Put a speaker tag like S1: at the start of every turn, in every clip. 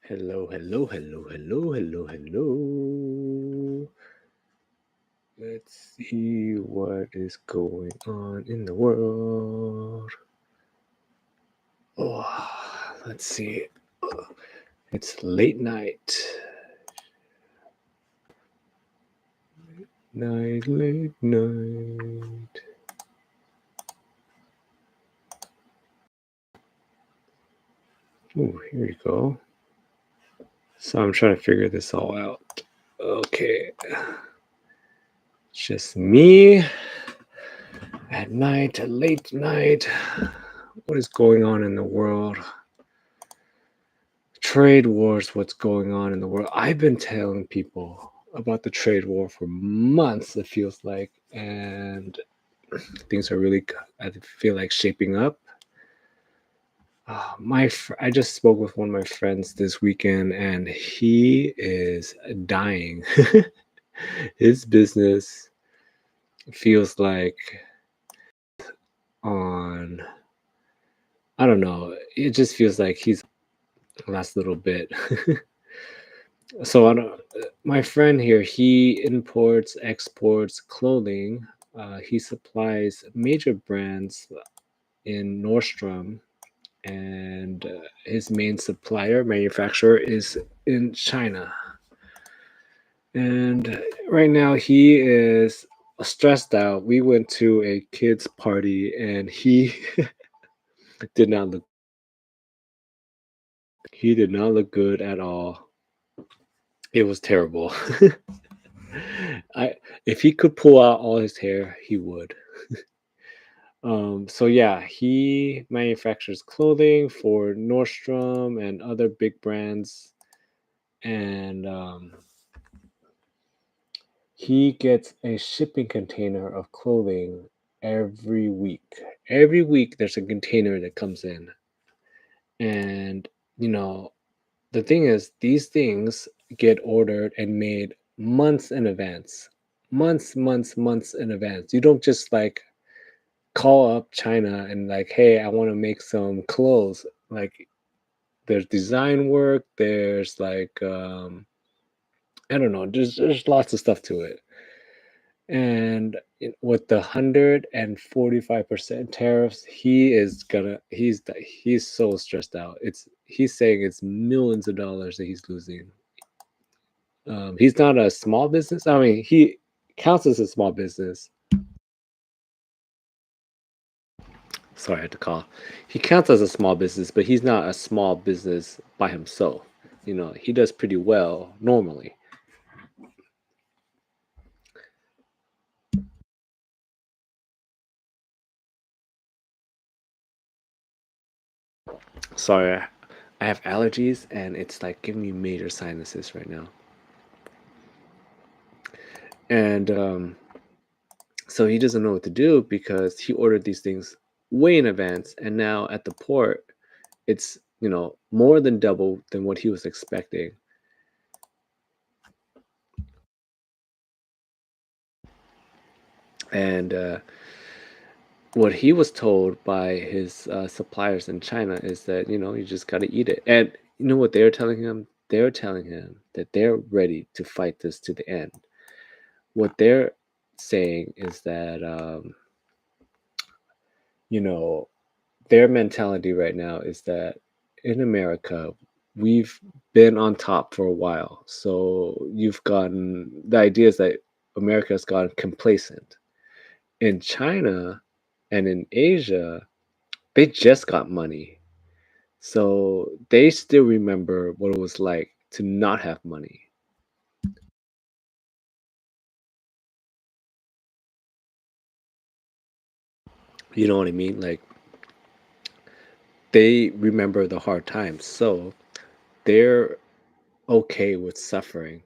S1: Hello, hello, hello, hello, hello, hello. Let's see what is going on in the world. Oh, let's see. It's late night. Late night. Oh, here you go. So I'm trying to figure this all out. Okay. Just me at night, late night. What is going on in the world? Trade wars, what's going on in the world. I've been telling people about the trade war for months, it feels like, and things are really, I feel like, shaping up. I just spoke with one of my friends this weekend, and he is dying. His business feels like on, I don't know, it just feels like he's last little bit. So I don't, my friend here, he imports, exports clothing. He supplies major brands in Nordstrom, and his main supplier, manufacturer, is in China. And right now he is stressed out. We went to a kids' party, and he did not look. He did not look good at all. It was terrible. I If he could pull out all his hair, he would. So yeah, he manufactures clothing for Nordstrom and other big brands, and he gets a shipping container of clothing every week. Every week, there's a container that comes in, and you know, the thing is, these things get ordered and made months in advance. Months in advance. You don't just like call up China and like, hey, I want to make some clothes. Like there's design work, there's like I don't know, there's lots of stuff to it. And with the 145% tariffs, he's so stressed out. He's saying it's millions of dollars that he's losing. He's not a small business. I mean, he counts as a small business. Sorry, I had to call. He counts as a small business, but he's not a small business by himself. He does pretty well normally. Sorry, I have allergies and it's like giving me major sinuses right now. And so he doesn't know what to do because he ordered these things way in advance, and now at the port, it's more than double than what he was expecting. And what he was told by his suppliers in China is that you just got to eat it. And you know what they're telling him? They're telling him that they're ready to fight this to the end. What they're saying is that you know their mentality right now is that in America we've been on top for a while. So you've gotten the idea is that America's gotten complacent. In China and in Asia, they just got money. So they still remember what it was like to not have money. You know what I mean? Like they remember the hard times. So they're okay with suffering.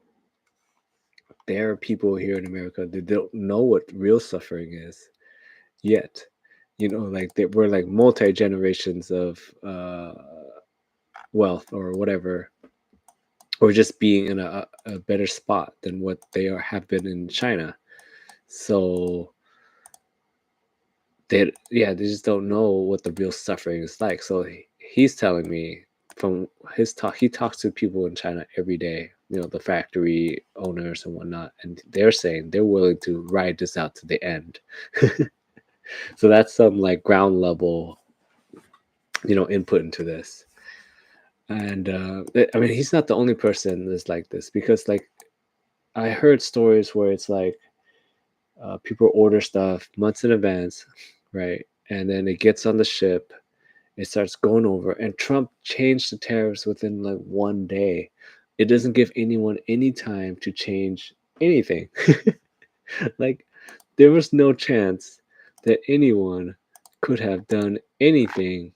S1: There are people here in America that don't know what real suffering is yet. Like we're like multi generations of wealth or whatever, or just being in a better spot than what have been in China. So they just don't know what the real suffering is like. So he's telling me from his talk, he talks to people in China every day, the factory owners and whatnot, and they're saying they're willing to ride this out to the end. So that's some like ground level, input into this. And I mean, he's not the only person that's like this, because like I heard stories where it's like people order stuff months in advance, right? And then it gets on the ship, it starts going over, and Trump changed the tariffs within like 1 day. It doesn't give anyone any time to change anything. Like, there was no chance that anyone could have done anything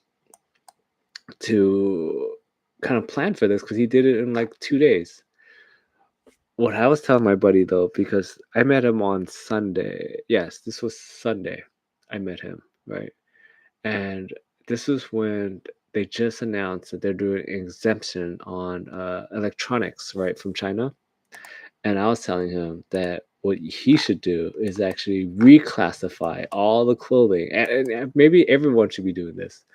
S1: to kind of plan for this, because he did it in like 2 days. What I was telling my buddy though, because I met him on Sunday. Yes, this was Sunday. I met him, right? And this is when they just announced that they're doing an exemption on electronics, right, from China. And I was telling him that what he should do is actually reclassify all the clothing, and maybe everyone should be doing this.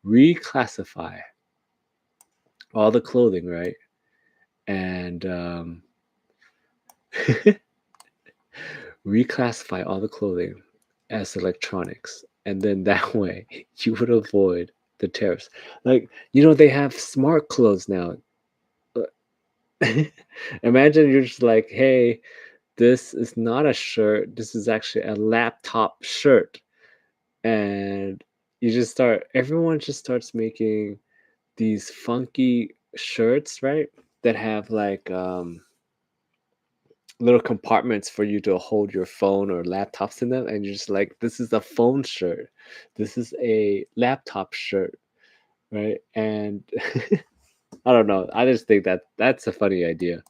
S1: Reclassify all the clothing, right? And reclassify all the clothing as electronics, and then that way you would avoid the tariffs. Like, they have smart clothes now. Imagine you're just like, hey, this is not a shirt, this is actually a laptop shirt. And everyone just starts making these funky shirts, right? That have like little compartments for you to hold your phone or laptops in them, and you're just like, this is a phone shirt, this is a laptop shirt, right? And I don't know, I just think that that's a funny idea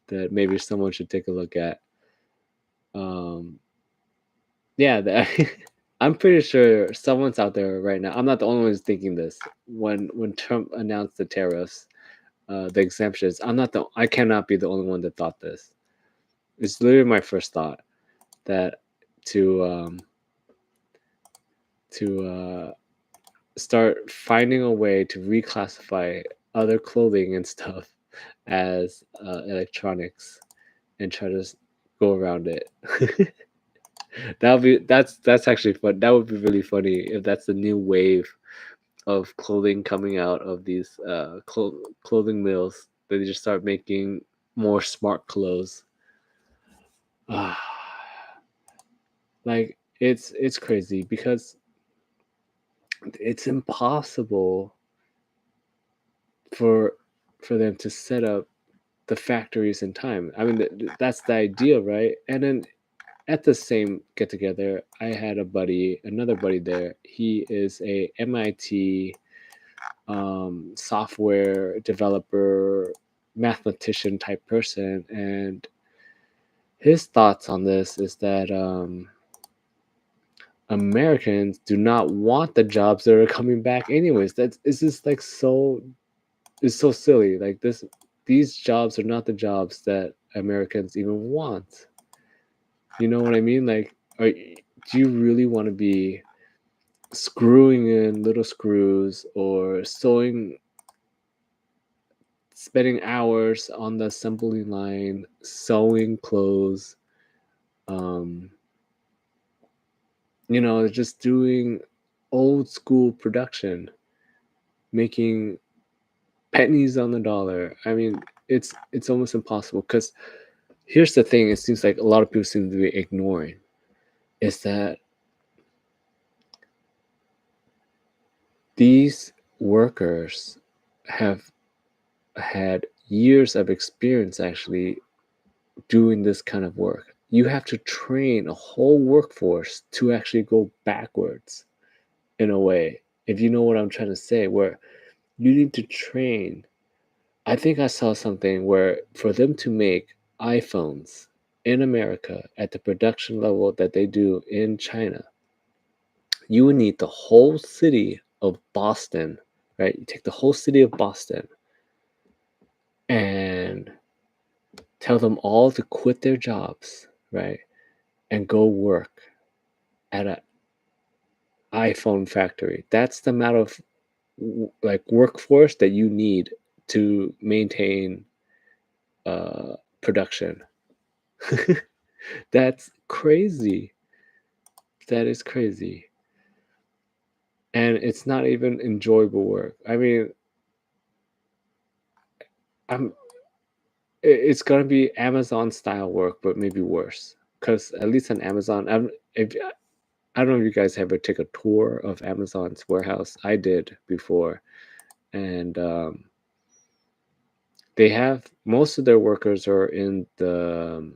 S1: that maybe someone should take a look at. Yeah, I'm pretty sure someone's out there right now. I'm not the only one who's thinking this. When Trump announced the tariffs, the exemptions, I cannot be the only one that thought this. It's literally my first thought, that to start finding a way to reclassify other clothing and stuff as electronics, and try to go around it. That's actually fun. That would be really funny if that's the new wave of clothing coming out of these clothing mills, that they just start making more smart clothes. Ah, like, it's crazy, because it's impossible for them to set up the factories in time. I mean, that's the idea, right? And then at the same get together, I had another buddy there. He is a MIT software developer, mathematician type person, and his thoughts on this is that Americans do not want the jobs that are coming back anyways. That's It's just like it's so silly. Like, these jobs are not the jobs that Americans even want. You know what I mean? Like, do you really want to be screwing in little screws, or spending hours on the assembly line, sewing clothes, um, just doing old school production, making pennies on the dollar? I mean, it's almost impossible, because here's the thing, it seems like a lot of people seem to be ignoring, is that these workers have had years of experience actually doing this kind of work. You have to train a whole workforce to actually go backwards, in a way, if you know what I'm trying to say, where you need to train. I think I saw something where for them to make iPhones in America at the production level that they do in China, you would need the whole city of Boston, right? You take the whole city of Boston and tell them all to quit their jobs, right? And go work at an iPhone factory. That's the amount of like workforce that you need to maintain production. That's crazy. That is crazy. And it's not even enjoyable work. I mean, I'm it's gonna be Amazon style work, but maybe worse. Because at least on Amazon, if I don't know if you guys ever take a tour of Amazon's warehouse. I did before, and they have most of their workers are in the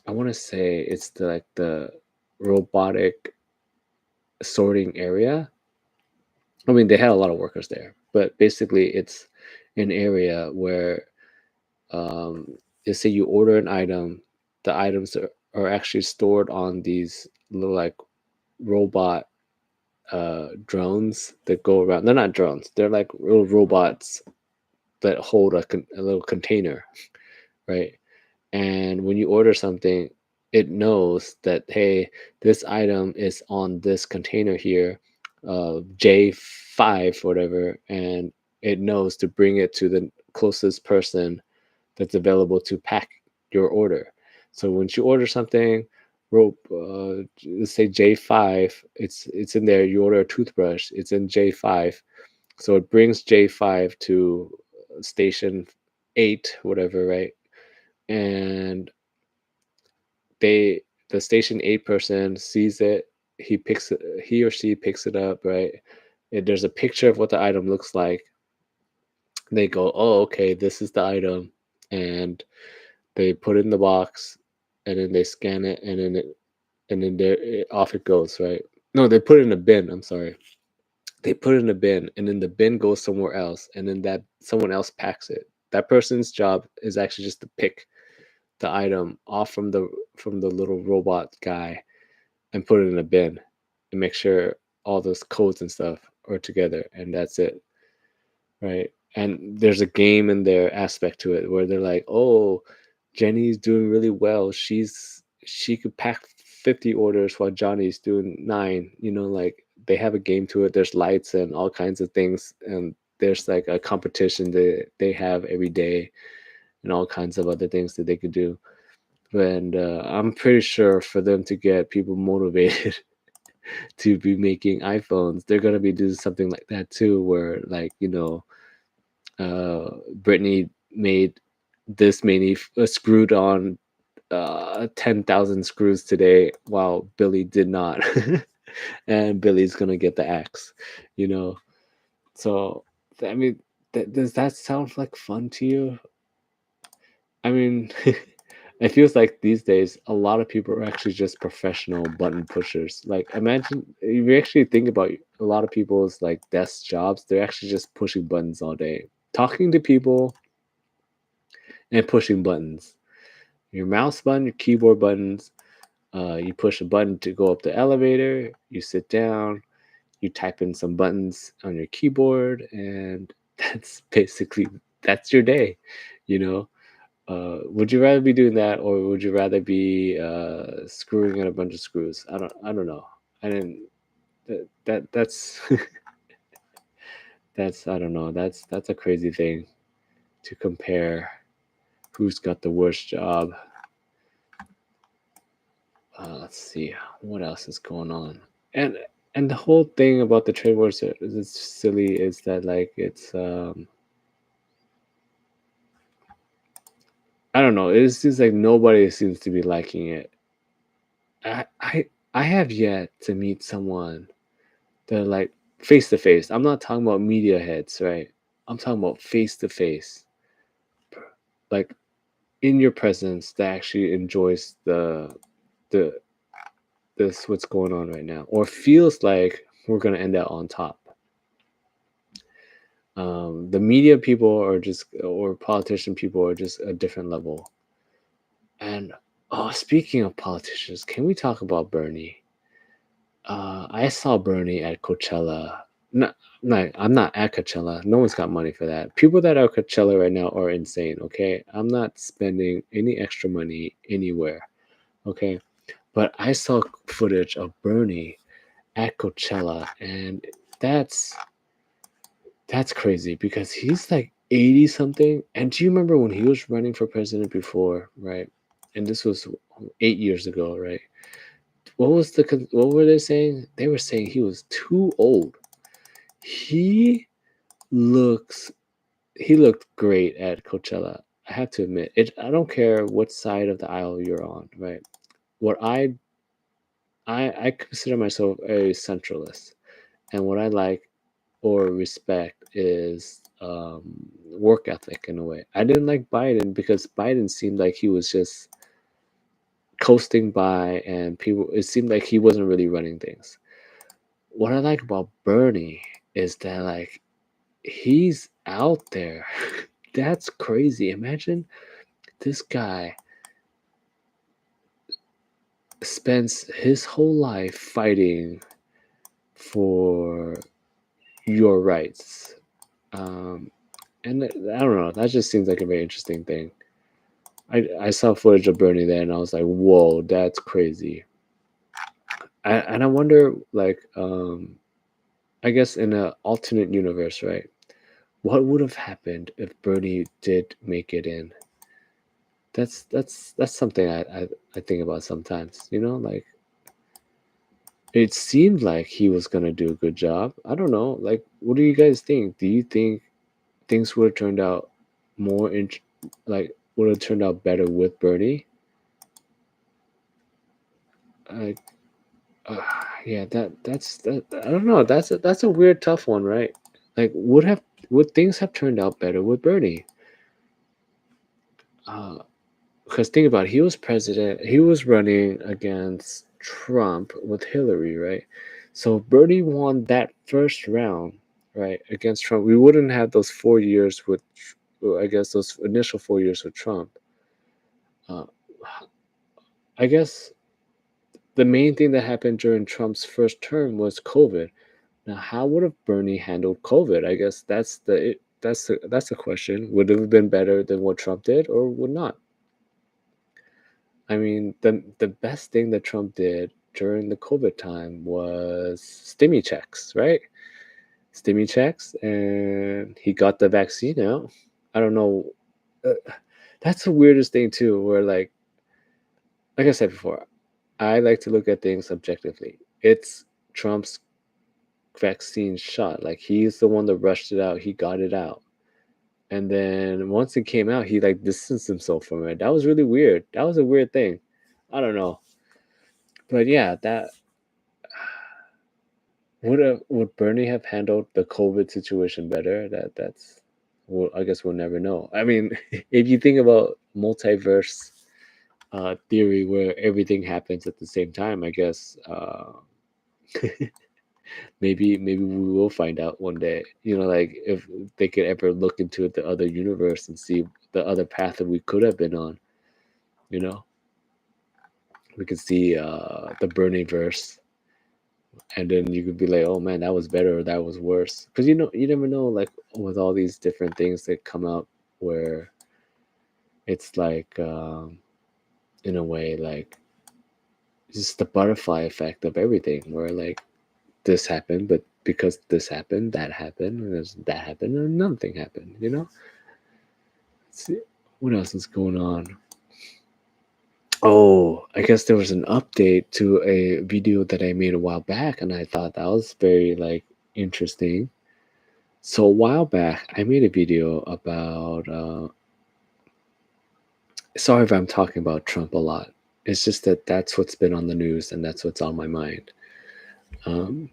S1: I want to say it's the like the robotic sorting area. I mean, they had a lot of workers there, but basically, it's an area where, let's say you order an item, the items are actually stored on these little like robot drones that go around. They're not drones; they're like little robots that hold a little container, right? And when you order something, it knows that, hey, this item is on this container here, J5, whatever, and it knows to bring it to the closest person that's available to pack your order. So once you order something, let's say J5, it's in there. You order a toothbrush, it's in J5, so it brings J5 to station 8, whatever, right? And they the station 8 person sees it, he or she picks it up, right? There's a picture of what the item looks like. They go, oh, okay, this is the item, and they put it in the box, and then they scan it, and then off it goes, right? No, they put it in a bin. I'm sorry, they put it in a bin, and then the bin goes somewhere else, and then that someone else packs it. That person's job is actually just to pick the item off from the little robot guy and put it in a bin and make sure all those codes and stuff are together, and that's it, right? And there's a game in there aspect to it where they're like, oh, Jenny's doing really well, she could pack 50 orders while Johnny's doing 9, like they have a game to it. There's lights and all kinds of things, and there's like a competition that they have every day and all kinds of other things that they could do. And I'm pretty sure for them to get people motivated to be making iPhones, they're gonna be doing something like that too, where like Brittany made this many screwed on 10,000 screws today, while Billy did not, and Billy's gonna get the axe, you know. So I mean, does that sound like fun to you? I mean, it feels like these days a lot of people are actually just professional button pushers. Like, imagine if you actually think about a lot of people's like desk jobs, they're actually just pushing buttons all day, talking to people and pushing buttons. Your mouse button, your keyboard buttons. You push a button to go up the elevator. You sit down. You type in some buttons on your keyboard, and that's basically that's your day. You know. Would you rather be doing that, or would you rather be screwing in a bunch of screws? I don't know. I didn't. That's that's I don't know. That's a crazy thing to compare who's got the worst job. Let's see what else is going on, and and the whole thing about the trade wars is silly. Is that like it's I don't know. It seems like nobody seems to be liking it. I I I have yet to meet someone. They're like face to face. I'm not talking about media heads, right? I'm talking about face to face, like in your presence, that actually enjoys the this what's going on right now, or feels like we're gonna end out on top. The media people are just, or politician people are just a different level. And oh, speaking of politicians, can we talk about Bernie? I saw Bernie at Coachella. No, no, I'm not at Coachella. No one's got money for that. People that are at Coachella right now are insane. Okay, I'm not spending any extra money anywhere. Okay, but I saw footage of Bernie at Coachella, and That's that's crazy because he's like 80 something. And do you remember when he was running for president before, right? And this was 8 years ago, right? What were they saying? They were saying he was too old. He looks he looked great at Coachella. I have to admit. I don't care what side of the aisle you're on, right? What I consider myself a centralist. And what I like or respect is work ethic in a way. I didn't like Biden because Biden seemed like he was just coasting by, and people. It seemed like he wasn't really running things. What I like about Bernie is that like he's out there. That's crazy. Imagine this guy spends his whole life fighting for your rights. Um, and I don't know. That just seems like a very interesting thing. I saw footage of Bernie there, and I was like, "Whoa, that's crazy." And I wonder, like, I guess in an alternate universe, right? What would have happened if Bernie did make it in? That's something I think about sometimes. Like it seemed like he was gonna do a good job. I don't know. Like, what do you guys think? Do you think things would have turned out more like would have turned out better with Bernie? Like, uh, yeah, that. I don't know. That's a weird, tough one, right? Like, would things have turned out better with Bernie? Uh, because think about it, he was president. He was running against Trump with Hillary, right? So if Bernie won that first round, right, against Trump, we wouldn't have those 4 years with, well, I guess those initial 4 years with Trump. Uh, I guess the main thing that happened during Trump's first term was COVID. Now, how would have Bernie handled COVID? I guess that's the question. Would it have been better than what Trump did, or would not? I mean, the best thing that Trump did during the COVID time was stimmy checks, right? Stimmy checks, and he got the vaccine out. I don't know. Uh, that's the weirdest thing too, where like I said before, I like to look at things objectively. It's Trump's vaccine shot. Like he's the one that rushed it out. He got it out. And then once it came out, he like distanced himself from it. That was really weird. That was a weird thing. I don't know. But yeah, that would Bernie have handled the COVID situation better? That's well, I guess we'll never know. I mean, if you think about multiverse theory where everything happens at the same time, I guess maybe we will find out one day. Like if they could ever look into the other universe and see the other path that we could have been on. You know, we could see the Bernie verse, and then you could be like, oh man, that was better or that was worse, because you never know, like with all these different things that come out where it's like in a way like just the butterfly effect of everything, where like this happened, but because this happened, that happened, and that happened, and nothing happened. Let's see what else is going on. Oh, I guess there was an update to a video that I made a while back, and I thought that was very like interesting. So a while back, I made a video about. Sorry if I'm talking about Trump a lot. It's just that that's what's been on the news, and that's what's on my mind. Um,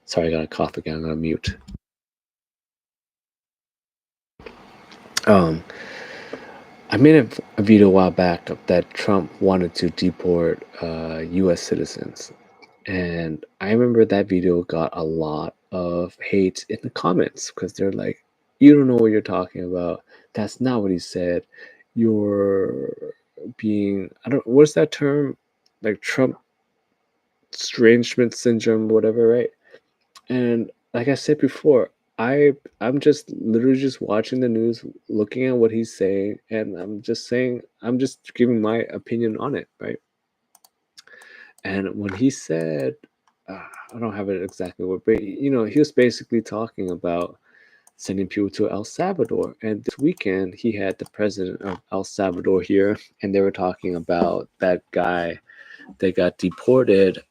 S1: sorry, I got a cough again. I'm gonna mute. Um, I made a video a while back that Trump wanted to deport U.S. citizens, and I remember that video got a lot of hate in the comments because they're like, "You don't know what you're talking about. That's not what he said. You're being I don't what's that term, like Trump estrangement syndrome, whatever, right?" And like I said before, I'm just literally just watching the news, looking at what he's saying, and I'm just giving my opinion on it, right? And when he said I don't have it exactly what, but he was basically talking about sending people to El Salvador. And this weekend, he had the president of El Salvador here, and they were talking about that guy that got deported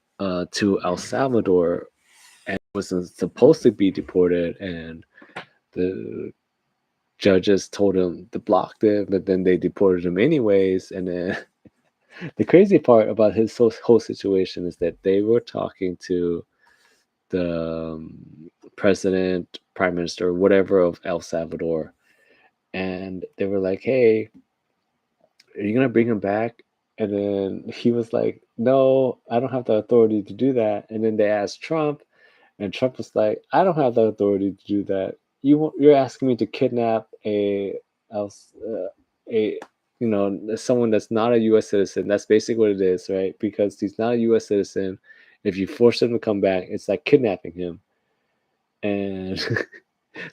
S1: to El Salvador and wasn't supposed to be deported, and the judges told him to block them, but then they deported him anyways. And then the crazy part about his whole situation is that they were talking to the president, prime minister, whatever of El Salvador, and they were like, "Hey, are you gonna bring him back?" And then he was like, "No, I don't have the authority to do that." And then they asked Trump, and Trump was like, "I don't have the authority to do that. You're asking me to kidnap else a someone that's not a U.S. citizen. That's basically what it is, right? Because he's not a U.S. citizen. If you force him to come back, it's like kidnapping him." And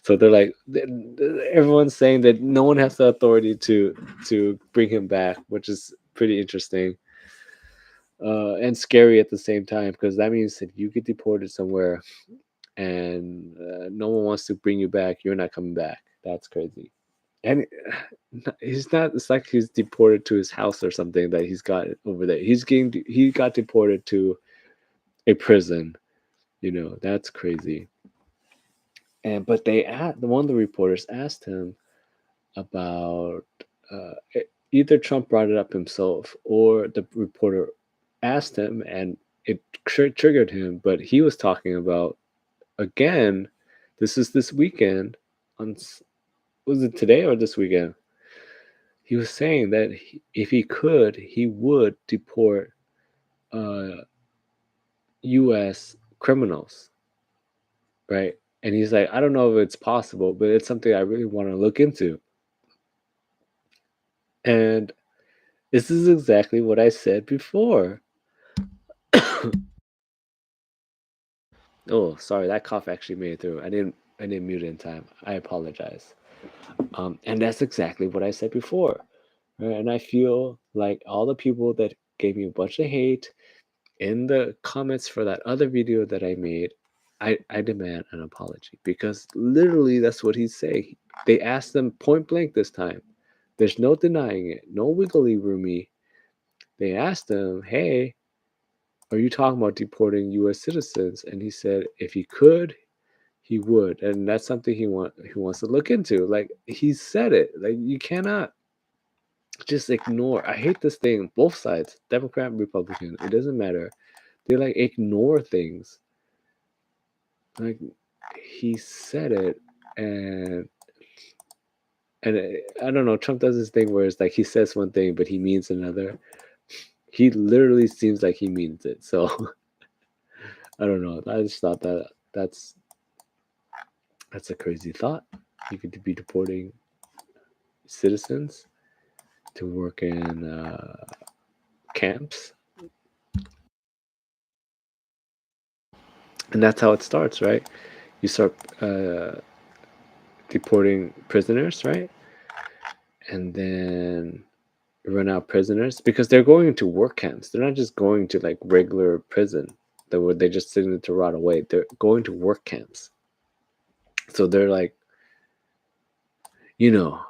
S1: so they're like, everyone's saying that no one has the authority to bring him back, which is pretty interesting and scary at the same time, because that means that you get deported somewhere and no one wants to bring you back. You're not coming back. That's crazy. And he's not. It's like he's deported to his house or something that he's got over there. He got deported to a prison. That's crazy. And but one of the reporters asked him about either Trump brought it up himself or the reporter asked him, and it triggered him. But he was talking about, again, this is this weekend. On Was it today or this weekend? He was saying that if he could, he would deport U.S. criminals, right? And he's like, I don't know if it's possible, but it's something I really want to look into. And this is exactly what I said before. Oh, sorry, that cough actually made it through. I didn't mute it in time. I apologize. And that's exactly what I said before. Right? And I feel like all the people that gave me a bunch of hate in the comments for that other video that I made, I demand an apology, because literally that's what he's saying. They asked them point blank this time. There's no denying it, no wiggly roomy. They asked him, hey, are you talking about deporting U.S. citizens? And he said if he could, he would, and that's something he wants to look into. Like, he said it. Like, you cannot just ignore. I hate this thing. Both sides, Democrat, Republican, it doesn't matter. They like ignore things. Like, he said it, and I don't know. Trump does this thing where it's like he says one thing but he means another. He literally seems like he means it. So I don't know. I just thought that's a crazy thought. You could be deporting citizens to work in camps, and that's how it starts, right? You start deporting prisoners, right? And then run out prisoners, because they're going into work camps. They're not just going to like regular prison that where they just sitting to rot away. They're going to work camps. So they're like, you know,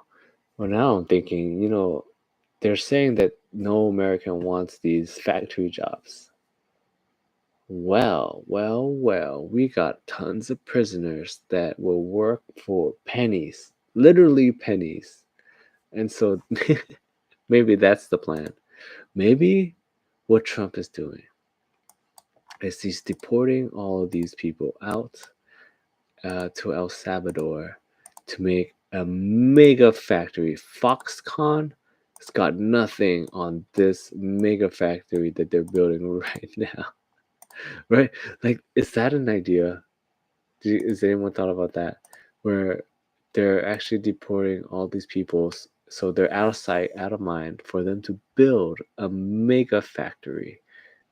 S1: well, now I'm thinking, they're saying that no American wants these factory jobs. Well, we got tons of prisoners that will work for pennies, literally pennies. And so maybe that's the plan. Maybe what Trump is doing is he's deporting all of these people out to El Salvador to make a mega factory. Foxconn has got nothing on this mega factory that they're building right now. Right? Like, is that an idea? Has anyone thought about that? Where they're actually deporting all these people, so they're out of sight, out of mind, for them to build a mega factory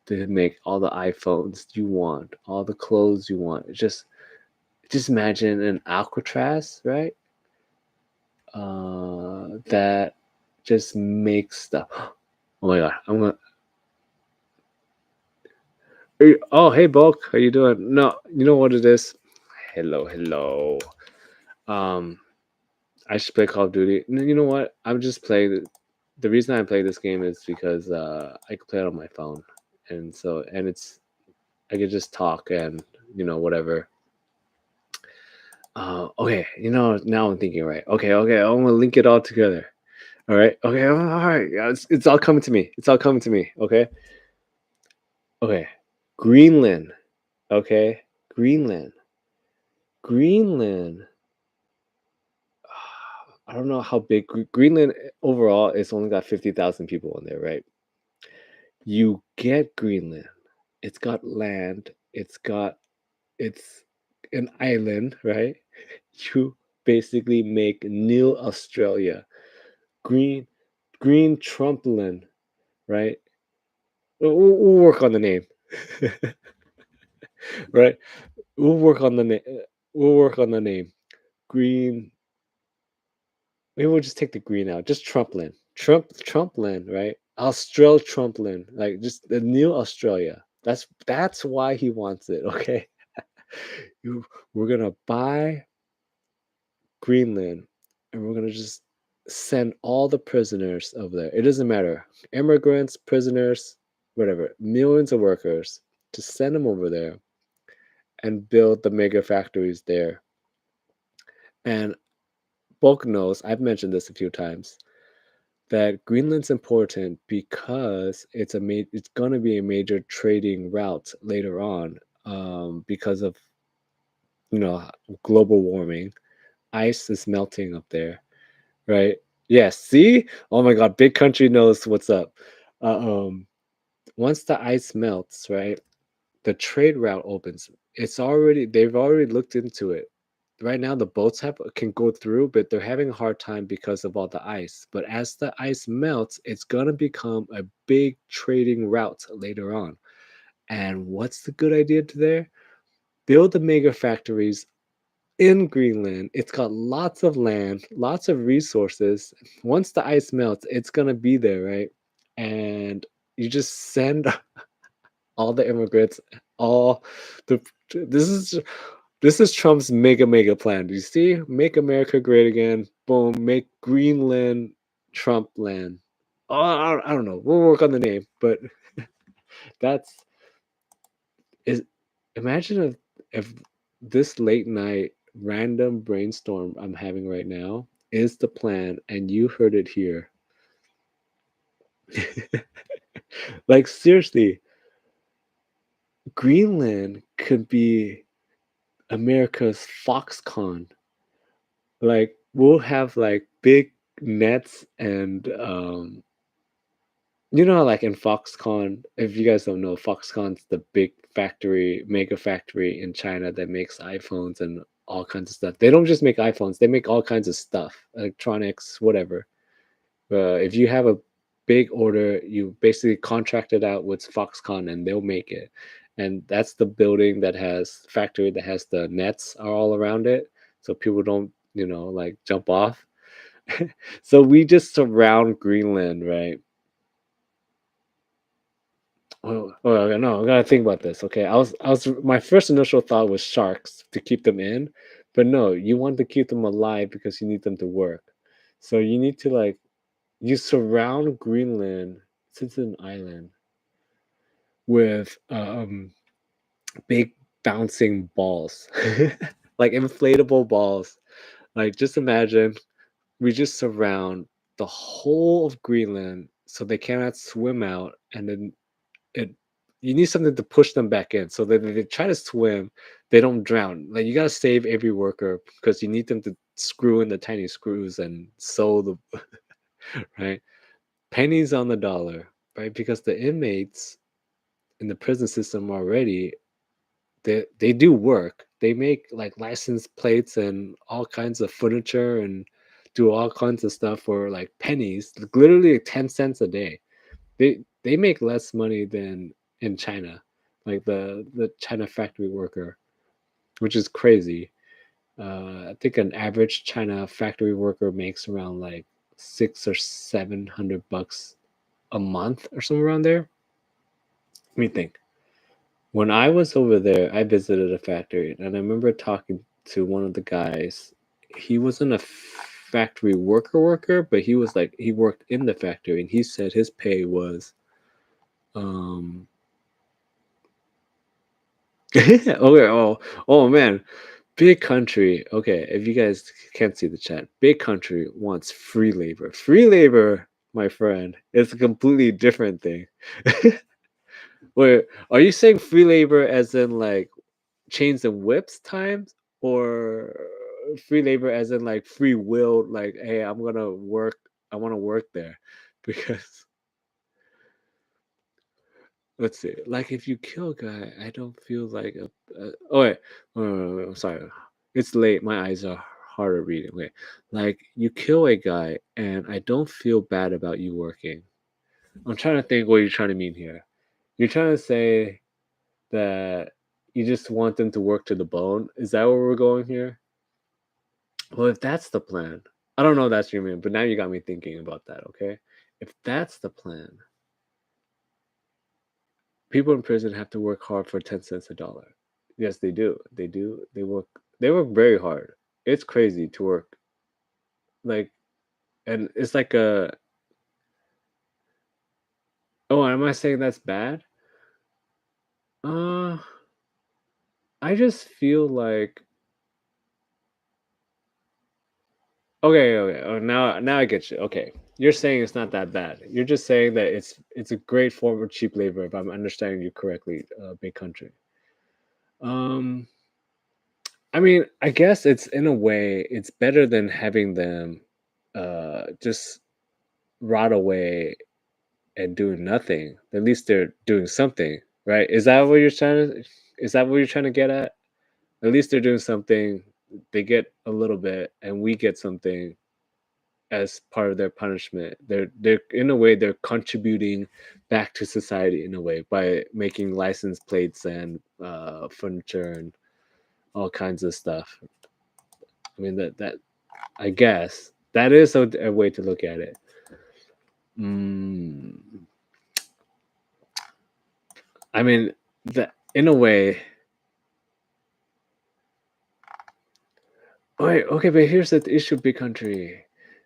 S1: to make all the iPhones you want, all the clothes you want. Just imagine an Alcatraz, right? That just makes stuff. Oh my god, Oh, hey, Bulk. How you doing? No, you know what it is? Hello, hello. Um, I should play Call of Duty. You know what? I'm just playing. The reason I play this game is because I can play it on my phone, and it's I could just talk and whatever. Okay, now I'm thinking right. Okay, I'm gonna link it all together. All right, okay, all right. Yeah, it's all coming to me. It's all coming to me. Okay. Greenland. Okay, Greenland. Greenland. I don't know how big Greenland overall is only got 50,000 people in there, right? You get Greenland. It's got land. It's an island, right? You basically make New Australia. Green Green Trumpland, right? We'll work on the name. Right? We'll work on the name. We'll work on the name. Green. Maybe we'll just take the green out. Just Trumpland. Trumpland, right? Australia Trumpland. Like just the new Australia. That's why he wants it, okay? You, we're gonna buy Greenland and we're gonna just send all the prisoners over there. It doesn't matter. Immigrants, prisoners, whatever, millions of workers, to send them over there and build the mega factories there. And Bulk knows, I've mentioned this a few times, that Greenland's important because it's going to be a major trading route later on, because of you know global warming. Ice is melting up there, right? Yes. See, oh my God, big country knows what's up. Uh, um, Once the ice melts, right, the trade route opens. They've already looked into it. Right now the boats have can go through, but they're having a hard time because of all the ice. But as the ice melts, it's gonna become a big trading route later on. And what's the good idea to there? Build the mega factories in Greenland. It's got lots of land, lots of resources. Once the ice melts, it's gonna be there, right? And you just send all the immigrants, all the this is this is Trump's mega plan. Do you see? Make America great again. Boom. Make Greenland Trump land. Oh, I don't know. We'll work on the name, but that's is. Imagine if this late night random brainstorm I'm having right now is the plan, and you heard it here. Like seriously, Greenland could be America's Foxconn. Like we'll have like big nets and like in Foxconn, if you guys don't know, Foxconn's the big factory, mega factory in China that makes iPhones and all kinds of stuff. They don't just make iPhones, they make all kinds of stuff, electronics, whatever. If you have a big order, you basically contract it out with Foxconn and they'll make it. And that's the building that has factory that has the nets are all around it. So people don't, like jump off. So we just surround Greenland, right? Oh, no, I gotta think about this. Okay, my first initial thought was sharks to keep them in, but no, you want to keep them alive because you need them to work. So you need to you surround Greenland, since it's an island, with big bouncing balls, like inflatable balls. Like just imagine we just surround the whole of Greenland so they cannot swim out, and then it you need something to push them back in so that if they try to swim, they don't drown. Like you gotta save every worker because you need them to screw in the tiny screws and sew the right pennies on the dollar, right? Because the inmates in the prison system already they do work. They make like license plates and all kinds of furniture and do all kinds of stuff for like pennies, like, literally 10 cents a day. They make less money than in China, like the China factory worker, which is crazy. I think an average China factory worker makes around like 600 or 700 bucks a month or somewhere around there. Let me think. When I was over there, I visited a factory, and I remember talking to one of the guys. He wasn't a factory worker, but he was like he worked in the factory, and he said his pay was um okay, oh man, big country. Okay, if you guys can't see the chat, big country wants free labor. Free labor, my friend, is a completely different thing. Wait, are you saying free labor as in like chains and whips times, or free labor as in like free will, like, hey, I'm gonna work, I want to work there? Because let's see, like if you kill a guy, I don't feel like oh wait, I'm sorry, it's late, my eyes are hard at reading. Wait, like you kill a guy and I don't feel bad about you working. I'm trying to think what you're trying to mean here. You're trying to say that you just want them to work to the bone, is that where we're going here? Well, if that's the plan, I don't know if that's your mean, but now you got me thinking about that, okay? If that's the plan, people in prison have to work hard for 10 cents a dollar. Yes, they do. They do. They work very hard. It's crazy to work like, and it's like a, oh, am I saying that's bad? Uh I just feel like, okay, okay. Oh, now I get you. Okay. You're saying it's not that bad. You're just saying that it's a great form of cheap labor, if I'm understanding you correctly, big country. Um, I mean, I guess it's in a way it's better than having them just rot away and doing nothing. At least they're doing something, right? Is that what you're trying to get at? At least they're doing something. They get a little bit and we get something as part of their punishment. They're in a way they're contributing back to society in a way by making license plates and furniture and all kinds of stuff. I mean that I guess that is a way to look at it. Mm, I mean that in a way. Wait, okay, but here's the issue, big country.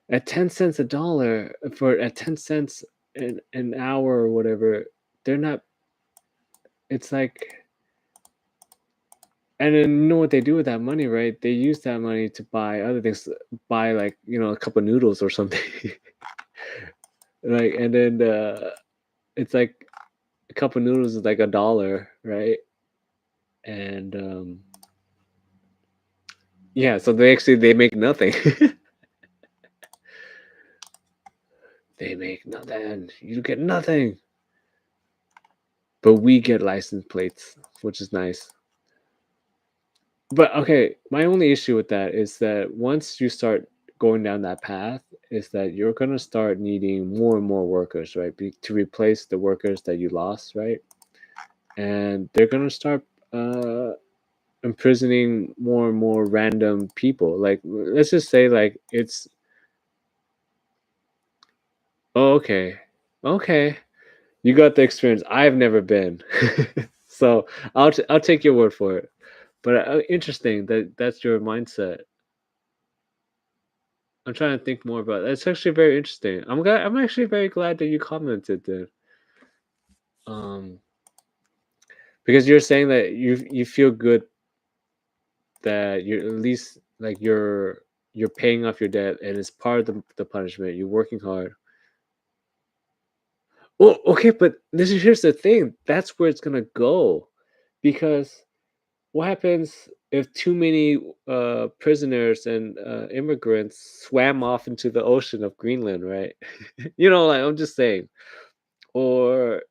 S1: At 10 cents a dollar for at 10 cents an hour or whatever, they're not. It's like, and then you know what they do with that money, right? They use that money to buy other things, buy like a cup of noodles or something, like, and then it's like a cup of noodles is like $1, right? And yeah, so they make nothing. They make nothing. You get nothing, but we get license plates, which is nice. But okay, my only issue with that is that once you start going down that path, is that you're gonna start needing more and more workers, right? To replace the workers that you lost, right? And they're gonna start uh, imprisoning more and more random people. Like, let's just say, like it's oh, okay, okay, you got the experience. I've never been, so I'll take your word for it. But interesting that that's your mindset. I'm trying to think more about it. It's actually very interesting. I'm actually very glad that you commented there. Um, because you're saying that you feel good that you're at least like you're paying off your debt and it's part of the punishment. You're working hard. Oh, okay, but here's the thing. That's where it's gonna go, because what happens if too many prisoners and immigrants swam off into the ocean of Greenland, right? Like I'm just saying, or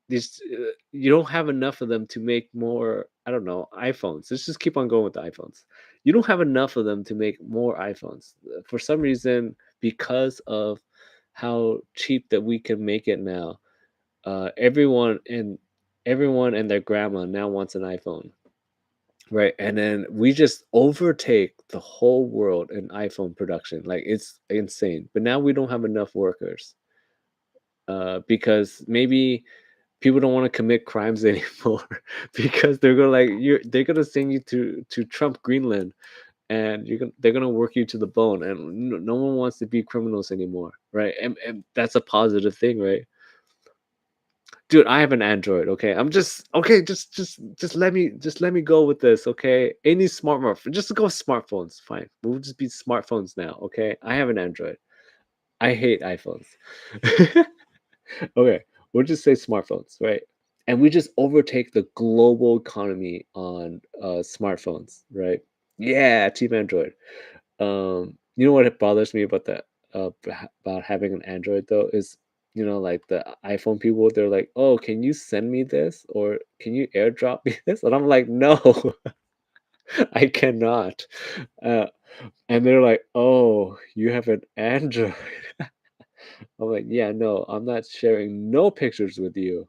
S1: you don't have enough of them to make more, I don't know, iPhones. Let's just keep on going with the iPhones. You don't have enough of them to make more iPhones. For some reason, because of how cheap that we can make it now, everyone and their grandma now wants an iPhone. Right. And then we just overtake the whole world in iPhone production. Like it's insane. But now we don't have enough workers. Because maybe People don't want to commit crimes anymore because they're gonna like they're gonna send you to Trump Greenland, and they're gonna work you to the bone, and no one wants to be criminals anymore, right? And that's a positive thing, right? Dude, I have an Android. Okay, I'm just okay. Just let me go with this. Okay, any smartphone, just go with smartphones. Fine, we'll just be smartphones now. Okay, I have an Android. I hate iPhones. Okay, we'll just say smartphones, right? And we just overtake the global economy on smartphones, right? Yeah, Team Android. You know what bothers me about that about having an Android though is like the iPhone people, they're like, "Oh, can you send me this or can you airdrop me this?" And I'm like, "No, I cannot." Uh, and they're like, "Oh, you have an Android." I'm like, "Yeah, no, I'm not sharing no pictures with you."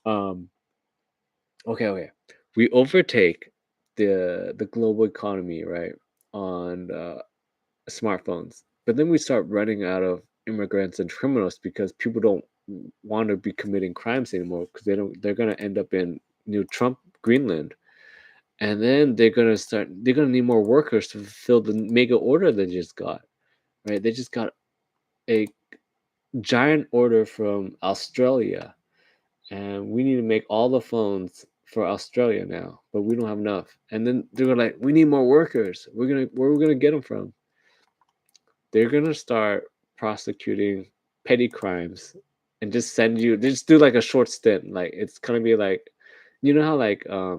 S1: Um, okay, okay. We overtake the global economy, right? On smartphones. But then we start running out of immigrants and criminals because people don't want to be committing crimes anymore because they're gonna end up in Trump Greenland. And then they're gonna need more workers to fulfill the mega order they just got. Right? They just got a giant order from Australia. And we need to make all the phones for Australia now, but we don't have enough. And then they're like, we need more workers. Where are we gonna get them from? They're gonna start prosecuting petty crimes and just send you. They just do like a short stint. Like it's gonna be like, how like a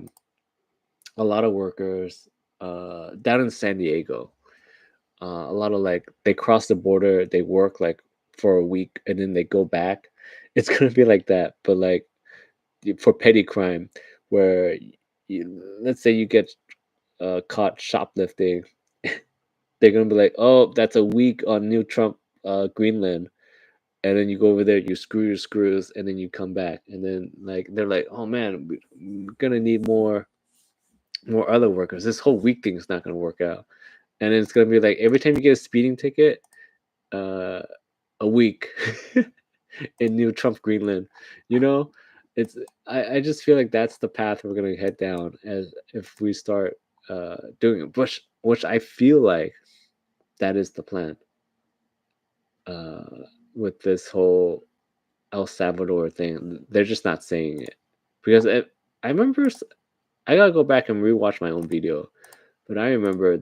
S1: lot of workers down in San Diego, a lot of like they cross the border, they work like for a week and then they go back. It's gonna be like that, but like for petty crime, where let's say you get caught shoplifting, they're gonna be like, "Oh, that's a week on New Trump Greenland," and then you go over there, you screw your screws, and then you come back, and then like they're like, "Oh man, we're gonna need more other workers. This whole week thing is not gonna work out," and then it's gonna be like every time you get a speeding ticket, uh, a week in New Trump Greenland. You know, it's I just feel like that's the path we're gonna head down as if we start doing it, which I feel like that is the plan with this whole El Salvador thing. They're just not saying it because I remember I gotta go back and rewatch my own video, but I remember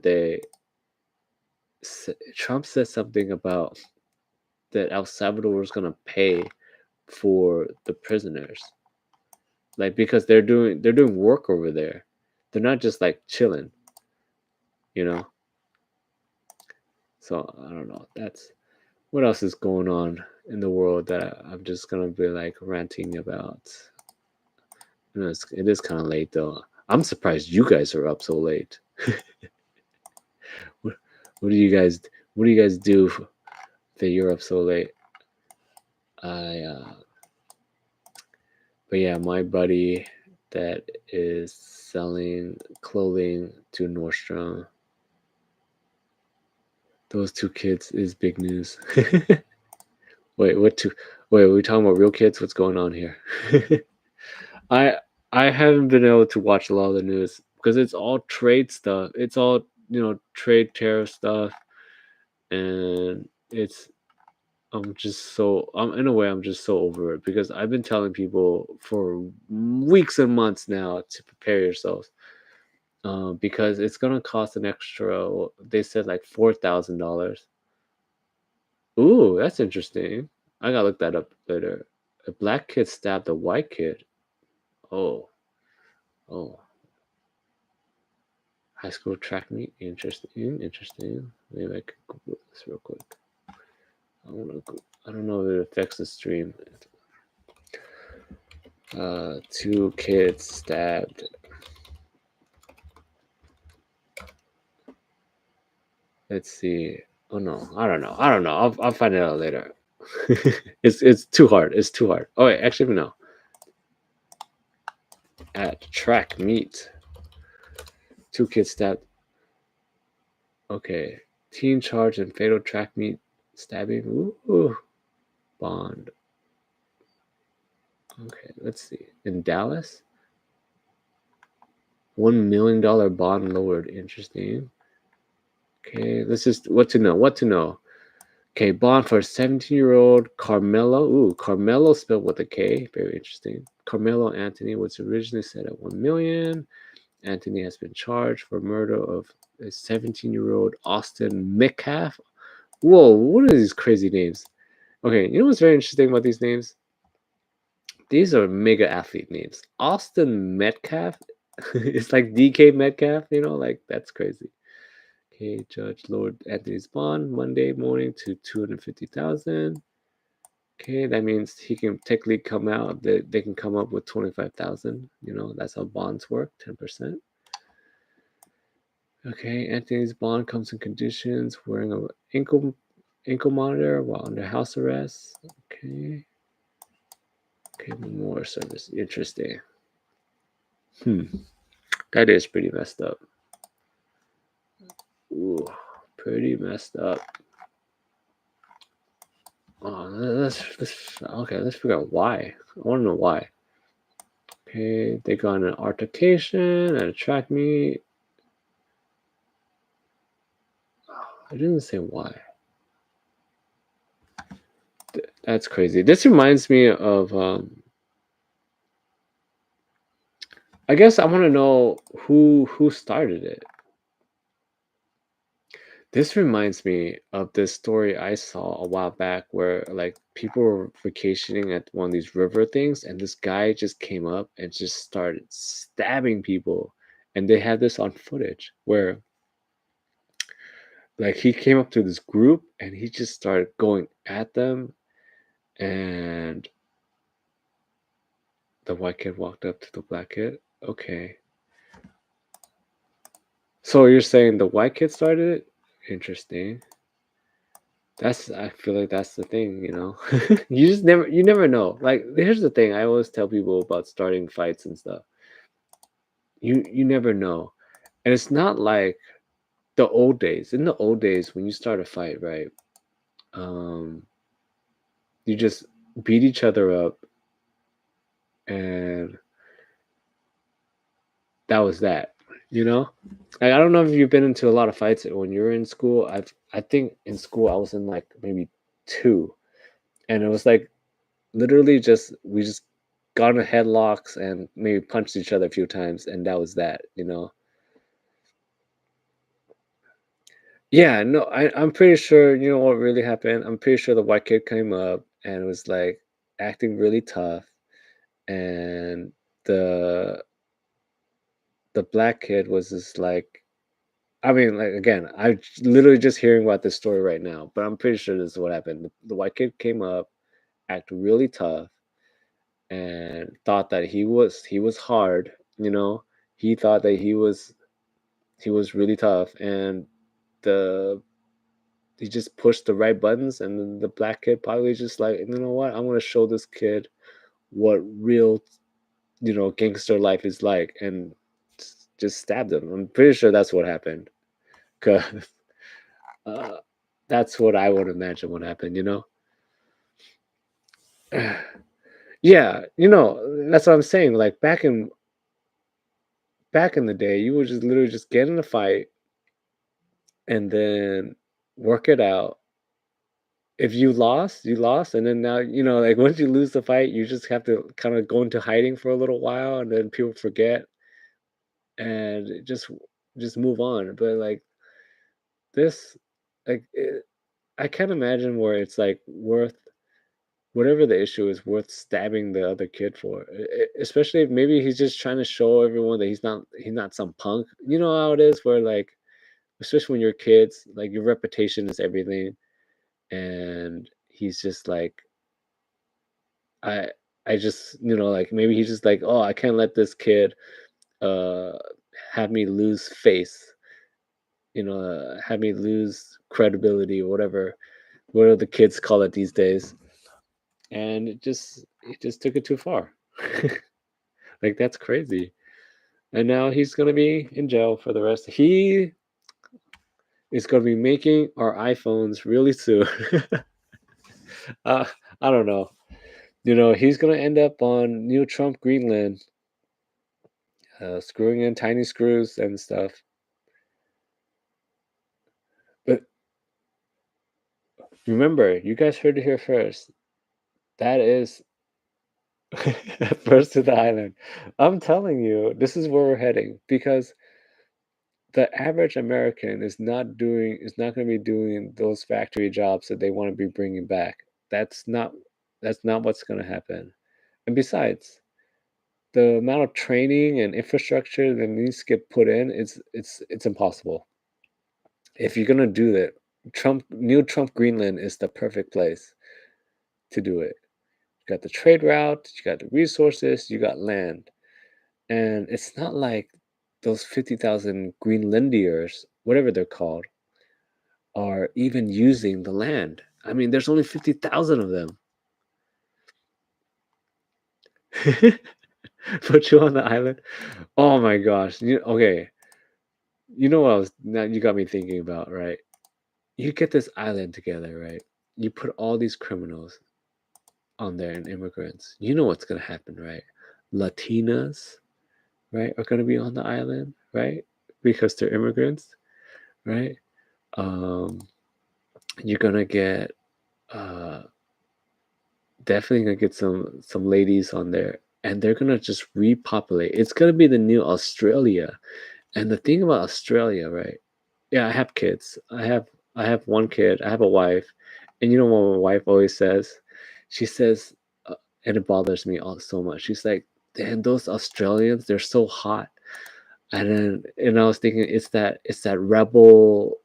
S1: Trump said something about that El Salvador was gonna pay for the prisoners, like because they're doing work over there. They're not just like chilling, you know. So I don't know. That's what else is going on in the world that I'm just gonna be like ranting about. It is kind of late though. I'm surprised you guys are up so late. What, what do you guys What do you guys do that you're up so late? I But yeah, my buddy that is selling clothing to Nordstrom. Those two kids is big news. Wait, what two? Wait, are we talking about real kids? What's going on here? I I haven't been able to watch a lot of the news because it's all trade stuff. It's all trade tariff stuff, and I'm in a way I'm just so over it because I've been telling people for weeks and months now to prepare yourselves, because it's gonna cost an extra. They said like $4,000. Ooh, that's interesting. I gotta look that up later. A black kid stabbed a white kid. Oh, oh. High school track meet. Interesting. Interesting. Maybe I could Google this real quick. I want to. I don't know if it affects the stream. Two kids stabbed. Let's see. Oh no, I don't know. I don't know. I'll find it out later. It's too hard. It's too hard. Oh wait, actually no. At track meet, two kids stabbed. Okay, teen charged in fatal track meet stabbing. Ooh, bond. Okay, let's see. In Dallas, $1 million bond lowered. Interesting. Okay, let's just what to know. What to know. Okay, bond for 17-year-old Carmelo. Ooh, Carmelo spelled with a K. Very interesting. Carmelo Anthony was originally set at 1 million. Anthony has been charged for murder of a 17-year-old Austin Metcalf. Whoa, what are these crazy names? Okay, you know what's very interesting about these names? These are mega athlete names. Austin Metcalf. It's like DK Metcalf, like that's crazy. Okay, Judge Lord Anthony's bond Monday morning to 250,000. Okay, that means he can technically come out. They can come up with 25,000. That's how bonds work. 10%. Okay, Anthony's bond comes in conditions wearing a ankle monitor while under house arrest. Okay. Okay, more service. Interesting. That is pretty messed up. Ooh, pretty messed up. Oh, let's figure out why. I want to know why. Okay, they got in an altercation at a track meet. It didn't say why. That's crazy. This reminds me of. I guess I want to know who started it. This reminds me of this story I saw a while back where like people were vacationing at one of these river things and this guy just came up and just started stabbing people. And they had this on footage where like he came up to this group and he just started going at them and the white kid walked up to the black kid. Okay. So you're saying the white kid started it? Interesting. I feel like that's the thing. You never know. Like here's the thing I always tell people about starting fights and stuff. You never know. And it's not like the old days. In the old days when you start a fight, right? Um you just beat each other up and that was that. You know? Like I don't know if you've been into a lot of fights when you were in school. I think in school I was in like maybe two. And it was like literally just we just got into headlocks and maybe punched each other a few times and that was that. Yeah, no, I'm pretty sure you know what really happened. I'm pretty sure the white kid came up and was like acting really tough and the the black kid was just like I mean, like again, I'm literally just hearing about this story right now, but I'm pretty sure this is what happened. The white kid came up, acted really tough, and thought that he was hard. He thought that he was really tough, and the he just pushed the right buttons, and then the black kid probably just like, you know what, I'm gonna show this kid what real gangster life is like, and just stabbed him. I'm pretty sure that's what happened, cause uh, that's what I would imagine would happen. Yeah, that's what I'm saying. Like back in the day, you would just literally just get in a fight and then work it out. If you lost, you lost, and then now, like once you lose the fight, you just have to kind of go into hiding for a little while, and then people forget and just move on. But like this, like I can't imagine where it's like worth whatever the issue is worth stabbing the other kid for. Especially if maybe he's just trying to show everyone that he's not some punk. You know how it is where like especially when you're kids, like your reputation is everything, and he's just like I I just like maybe he's just like, oh, I can't let this kid uh have me lose face, have me lose credibility or whatever the kids call it these days. And it just took it too far. Like that's crazy. And now he's gonna be in jail for the rest. He is gonna be making our iPhones really soon. uh, I don't know. He's gonna end up on New Trump Greenland, screwing in tiny screws and stuff. But remember, you guys heard it here first. That is first to the island. I'm telling you, this is where we're heading because the average American is not going to be doing those factory jobs that they want to be bringing back. That's not that's not what's going to happen. And besides, the amount of training and infrastructure that needs to get put in, it's impossible. If you're going to do that, New Trump Greenland is the perfect place to do it. You got the trade route, you got the resources, you got land. And it's not like those 50,000 Greenlandiers, whatever they're called, are even using the land. I mean, there's only 50,000 of them. Put you on the island. Oh my gosh. Okay. You know what now you got me thinking about, right? You get this island together, right? You put all these criminals on there and immigrants. You know what's going to happen, right? Latinas, right, are going to be on the island, right? Because they're immigrants, right? Um, you're going to get uh definitely gonna get some ladies on there, and they're gonna just repopulate. It's gonna be the new Australia. And the thing about Australia, right? Yeah, I have kids. I have one kid. I have a wife, and you know what my wife always says? She says, and it bothers me all so much. She's like, "Damn, those Australians, they're so hot." And I was thinking, it's that rebel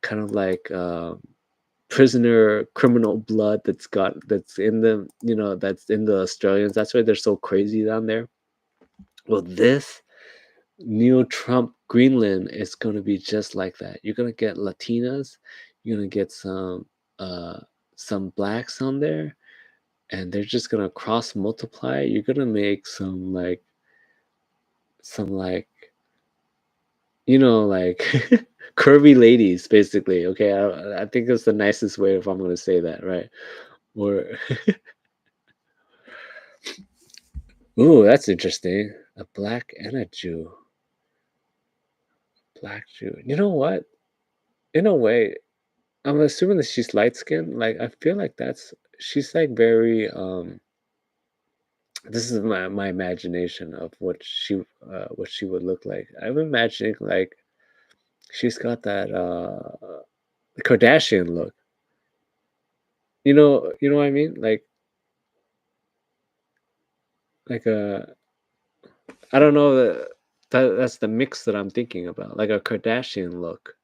S1: kind of like prisoner criminal blood that's in them, that's in the Australians. That's why they're so crazy down there. Well, this new Trump Greenland is going to be just like that. You're going to get Latinas, you're going to get uh some blacks on there, and they're just going to cross multiply. You're going to make some like like curvy ladies basically. Okay, I think that's the nicest way if I'm going to say that, right? Or ooh, that's interesting. A black and a Jew. Black Jew. You know what? In a way, I'm assuming that she's light skinned. Like I feel like she's like very this is my imagination of what she would look like. I'm imagining like she's got that Kardashian look. You know what I mean? Like I don't know that's the mix that I'm thinking about. Like a Kardashian look.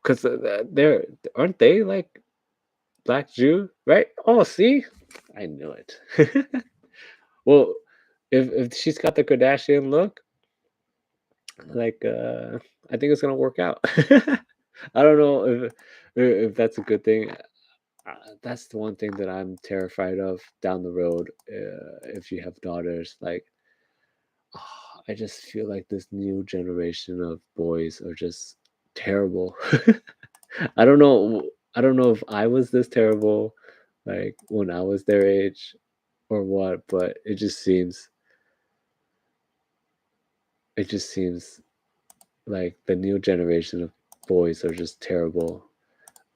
S1: Because they're aren't they like Black Jew, right? Oh, see, I knew it. Well, if she's got the Kardashian look, like I think it's gonna work out. I don't know if that's a good thing. That's the one thing that I'm terrified of down the road. If you have daughters, like I just feel like this new generation of boys are just terrible. I don't know. I don't know if I was this terrible, like when I was their age, or what. But it just seems like the new generation of boys are just terrible.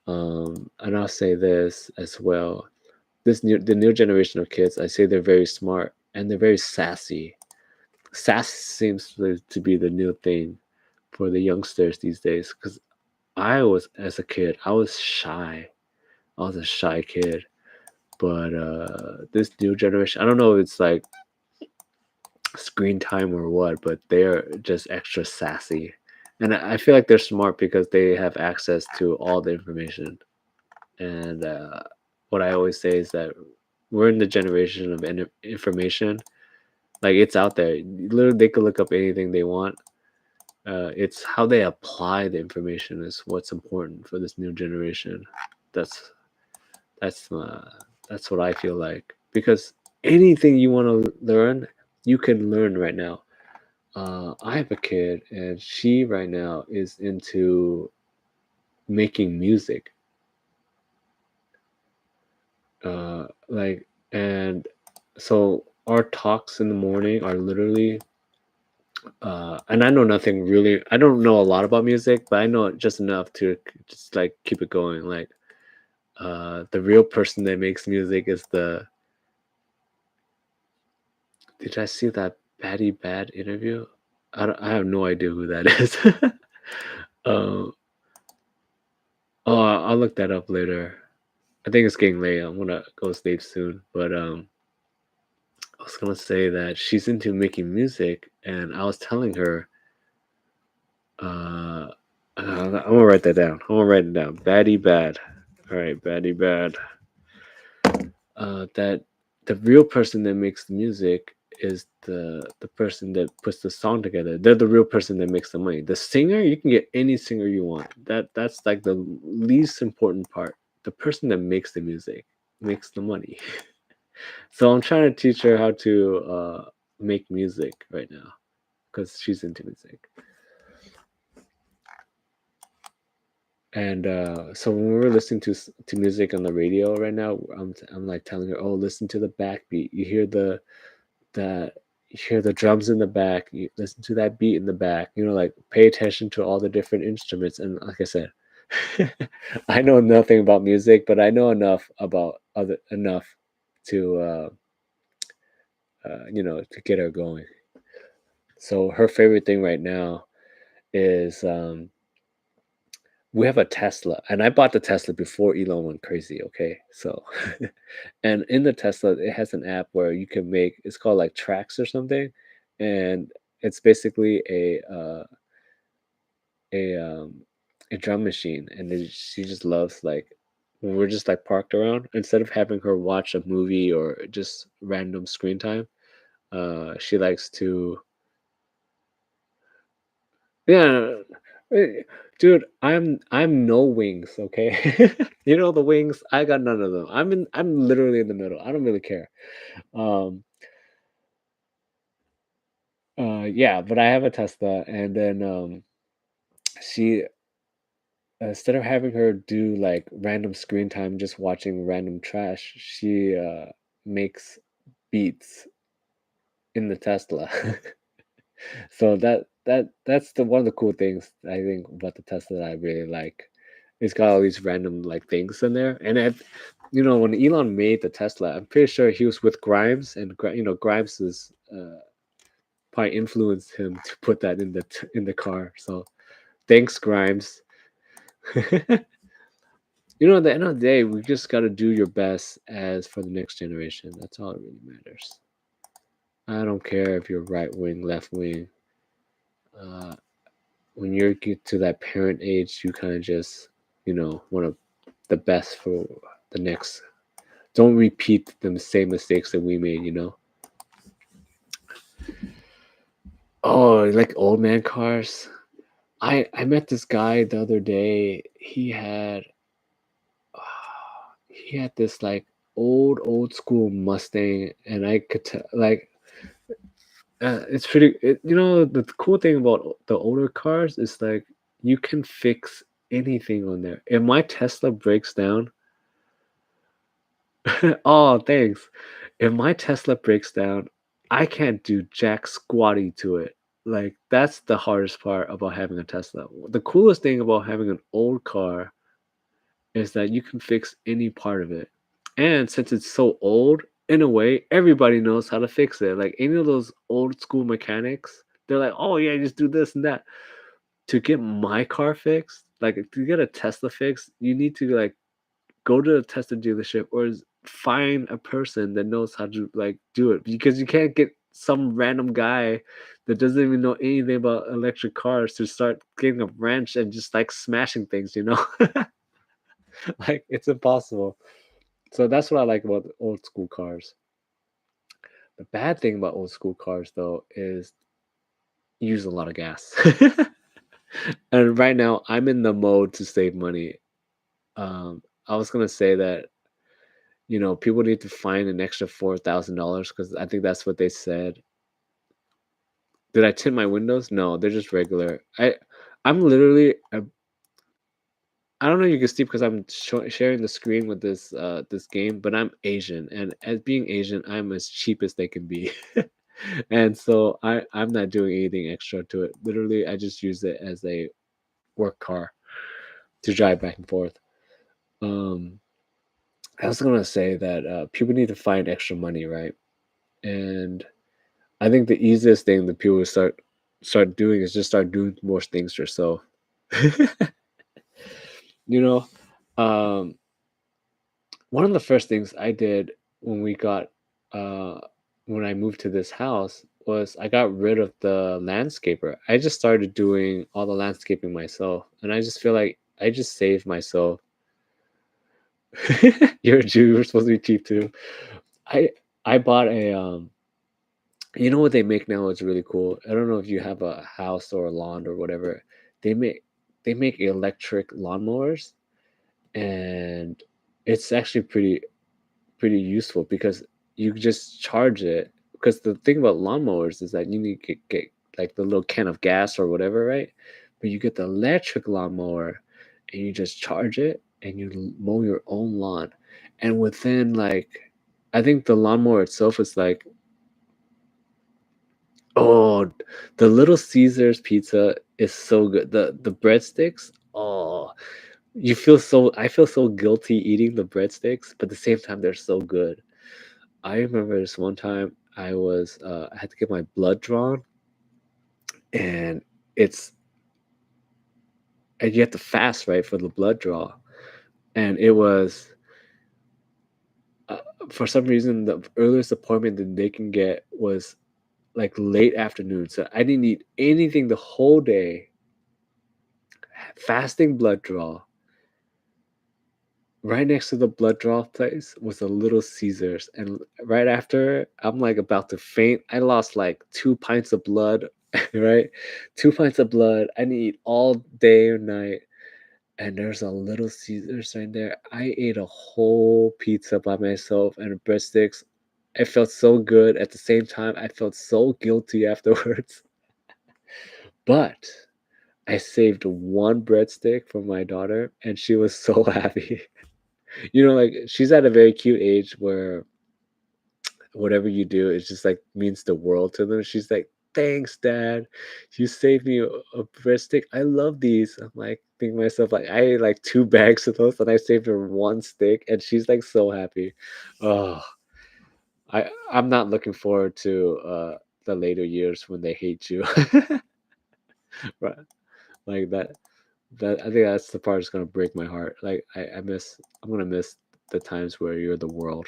S1: And I'll say this as well: the new generation of kids, I say they're very smart and they're very sassy. Sass seems to be the new thing for the youngsters these days. Because as a kid, I was shy. I was a shy kid. But this new generation, I don't know if it's like screen time or what, but they're just extra sassy. And I feel like they're smart because they have access to all the information. And what I always say is that we're in the generation of information. Like it's out there. Literally, they could look up anything they want. It's how they apply the information is what's important for this new generation. That's That's that's what I feel like because anything you want to learn, you can learn right now. I have a kid, and she right now is into making music. Like, and so our talks in the morning are literally, and I know nothing really. I don't know a lot about music, but I know just enough to just like keep it going. Like, the real person that makes music is the. Did I see that Batty Bad interview? I have no idea who that is. um, oh, I'll look that up later. I think it's getting late. I'm gonna go sleep soon. But I was gonna say that she's into making music, and I was telling her, uh, I'm gonna write that down. I'm gonna write it down. Batty Bad. All right, Batty Bad. That the real person that makes the music is the person that puts the song together. They're the real person that makes the money. The singer, you can get any singer you want. That's like the least important part. The person that makes the music makes the money. So I'm trying to teach her how to make music right now because she's into music. And so when we were listening to music on the radio right now, I'm like telling her, "Oh, listen to the backbeat. You hear the drums in the back. You listen to that beat in the back. Like pay attention to all the different instruments." And like I said, I know nothing about music, but I know enough to to get her going. So her favorite thing right now is we have a Tesla, and I bought the Tesla before Elon went crazy. Okay, so and in the Tesla, it has an app where you can make it's called like tracks or something, and it's basically a um a drum machine, and she just loves like when we're just like parked around instead of having her watch a movie or just random screen time. She likes to yeah. eh, Dude, I'm no wings, okay? The wings, I got none of them. I'm literally in the middle. I don't really care. Um yeah, but I have a Tesla, and then she instead of having her do like random screen time just watching random trash, she makes beats in the Tesla. So that's the one of the cool things I think about the Tesla that I really like. It's got all these random like things in there, and when Elon made the Tesla, I'm pretty sure he was with Grimes, and Grimes is probably influenced him to put that in the car. So thanks, Grimes. At the end of the day, we just got to do your best as for the next generation. That's all that really matters. I don't care if you're right wing, left wing. Uh, when you get to that parent age, you kind of just, want the best for the next. Don't repeat the same mistakes that we made. Oh, like old man cars. I met this guy the other day. He had this like old school Mustang, and I could tell like it's pretty. The cool thing about the older cars is like you can fix anything on there. If my Tesla breaks down, oh thanks. If my Tesla breaks down, I can't do jack squatty to it. Like that's the hardest part about having a Tesla. The coolest thing about having an old car is that you can fix any part of it. And since it's so old, in a way, everybody knows how to fix it. Like any of those old school mechanics, they're like, oh yeah, just do this and that. To get my car fixed, like to get a Tesla fixed, you need to like go to a Tesla dealership or find a person that knows how to like do it because you can't get some random guy that doesn't even know anything about electric cars to start getting a wrench and just like smashing things. Like it's impossible. So that's what I like about old school cars. The bad thing about old school cars though is you use a lot of gas. And right now I'm in the mode to save money. I was gonna say that people need to find an extra $4,000 because I think that's what they said. Did I tint my windows? No, they're just regular. I'm literally I don't know if you can see because I'm sharing the screen with this game, but I'm Asian, and as being Asian, I'm as cheap as they can be. And so I'm not doing anything extra to it. Literally, I just use it as a work car to drive back and forth. Um, I was gonna say that people need to find extra money, right? And I think the easiest thing that people would start doing is just start doing more things yourself. you know, um, one of the first things I did when we got uh when I moved to this house was I got rid of the landscaper. I just started doing all the landscaping myself, and I just feel like I just saved myself. You're a Jew, you're supposed to be cheap too. I I bought a you know what they make now is really cool. I don't know if you have a house or a lawn or whatever. They make they make electric lawnmowers, and it's actually pretty useful because you just charge it. Because the thing about lawnmowers is that you need to get like the little can of gas or whatever, right? But you get the electric lawnmower and you just charge it and you mow your own lawn. And within like, I think the lawnmower itself is like, oh, the Little Caesars pizza is so good. The breadsticks, oh, I feel so guilty eating the breadsticks, but at the same time they're so good. I remember this one time I had to get my blood drawn, and it's and you have to fast, right, for the blood draw. And it was uh, for some reason the earliest appointment that they can get was like late afternoon. So I didn't eat anything the whole day, fasting blood draw. Right next to the blood draw place was a Little Caesars, and right after, I'm, like, about to faint. I lost, like, 2 pints of blood, right? 2 pints of blood. I didn't eat all day or night, and there's a Little Caesars right there. I ate a whole pizza by myself and breadsticks. It felt so good. At the same time, I felt so guilty afterwards, but I saved 1 breadstick for my daughter, and she was so happy. Like, she's at a very cute age where whatever you do, it just, like, means the world to them. She's like, "Thanks, dad. You saved me a breadstick. I love these." I'm, like, thinking to myself, like, I ate, like, 2 bags of those, and I saved her 1 stick, and she's, like, so happy. Oh, I'm not looking forward to, the later years when they hate you. Right, like, I think that's the part that's gonna break my heart. Like, I'm gonna miss the times where you're the world.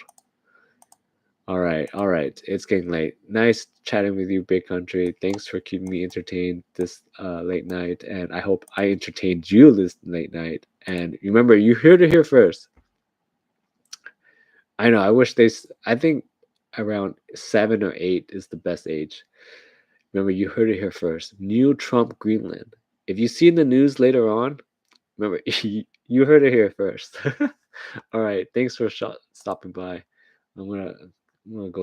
S1: All right, all right. It's getting late. Nice chatting with you, Big Country. Thanks for keeping me entertained this late night, and I hope I entertained you this late night. And remember, you heard it here first. I know. I wish I think around 7 or 8 is the best age. Remember, you heard it here first. New Trump Greenland. If you see in the news later on, remember you heard it here first. All right. Thanks for stopping by. I'm gonna go